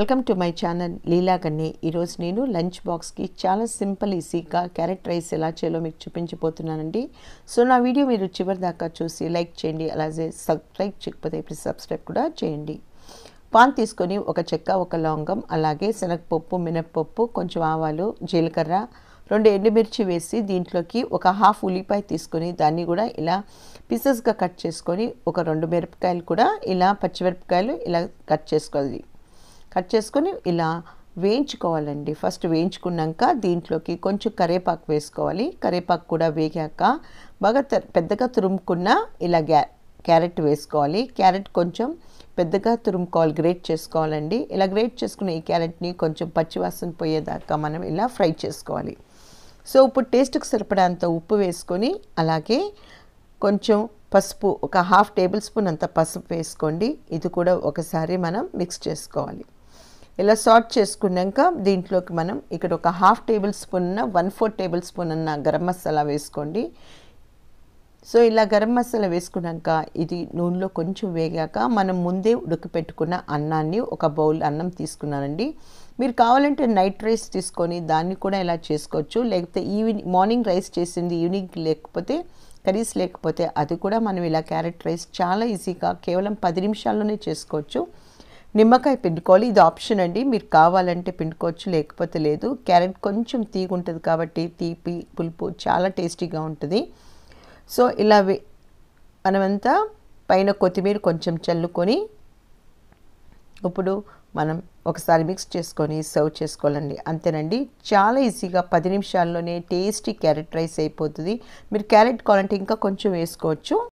Welcome to my channel లీలా గన్ని. ఈరోజు నేను lunch బాక్స్కి చాలా సింపుల్ ఈజీగా క్యారెట్ రైస్ ఎలా చేయాలో మీకు చూపించబోతున్నానండి. సో నా వీడియో మీరు చివరి దాకా చూసి లైక్ చేయండి, అలాగే సబ్స్క్రైబ్ చేయకపోతే ఇప్పుడు సబ్స్క్రైబ్ కూడా చేయండి. పాన్ తీసుకొని ఒక చెక్క, ఒక లవంగం, అలాగే శనగపప్పు, మినప్పప్పు, కొంచెం ఆవాలు, జీలకర్ర, 2 ఎండుమిర్చి వేసి దీంట్లోకి ఒక హాఫ్ ఉల్లిపాయ తీసుకొని దాన్ని కూడా ఇలా పీసెస్గా కట్ చేసుకొని, ఒక 2 మిరపకాయలు కూడా ఇలా పచ్చిమిరపకాయలు ఇలా కట్ చేసుకొని ఇలా వేయించుకోవాలండి. ఫస్ట్ వేయించుకున్నాక దీంట్లోకి కొంచెం కరివేపాకు వేసుకోవాలి. కరివేపాకు కూడా వేగాక బాగా పెద్దగా తురుముకున్న ఇలా క్యారెట్ వేసుకోవాలి. క్యారెట్ కొంచెం పెద్దగా తురుముకోవాలి, గ్రేట్ చేసుకోవాలండి. ఇలా గ్రేట్ చేసుకున్న ఈ క్యారెట్ని కొంచెం పచ్చివాసన పోయేదాకా మనం ఇలా ఫ్రై చేసుకోవాలి. సో ఇప్పుడు టేస్ట్కి సరిపడంత ఉప్పు వేసుకొని, అలాగే కొంచెం పసుపు, ఒక హాఫ్ టేబుల్ స్పూన్ అంత పసుపు వేసుకోండి. ఇది కూడా ఒకసారి మనం మిక్స్ చేసుకోవాలి. ఇలా సార్ట్ చేసుకున్నాక దీంట్లోకి మనం ఇక్కడ ఒక half table spoon 1/4 table spoon అన్న గరం మసాలా వేసుకోండి. సో ఇలా గరం మసాలా వేసుకున్నాక ఇది నూనెలో కొంచెం వేగాక మనం ముందే ఉడకపెట్టుకున్న అన్నాన్ని, ఒక బౌల్ అన్నం తీసుకున్నానండి. మీరు కావాలంటే నైట్ రైస్ తీసుకొని దాన్ని కూడా ఇలా చేసుకోవచ్చు. లేకపోతే మార్నింగ్ రైస్ చేసింది ఈవినింగ్ లేకపోతే కర్రీస్ లేకపోతే అది కూడా మనం ఇలా క్యారెట్ రైస్ చాలా ఈజీగా కేవలం 10 నిమిషాల్లోనే చేసుకోవచ్చు. నిమ్మకాయ పిండుకోవాలి, ఇది ఆప్షన్ అండి. మీరు కావాలంటే పిండుకోవచ్చు, లేకపోతే లేదు. క్యారెట్ కొంచెం తీగ ఉంటుంది కాబట్టి తీపి పులుపు చాలా టేస్టీగా ఉంటుంది. సో ఇలా మనమంతా పైన కొత్తిమీర కొంచెం చల్లుకొని ఇప్పుడు మనం ఒకసారి మిక్స్ చేసుకొని సర్వ్ చేసుకోవాలండి. అంతేనండి, చాలా ఈజీగా 10 నిమిషాల్లోనే టేస్టీ క్యారెట్ రైస్ అయిపోతుంది. మీరు క్యారెట్ కావాలంటే ఇంకా కొంచెం వేసుకోవచ్చు,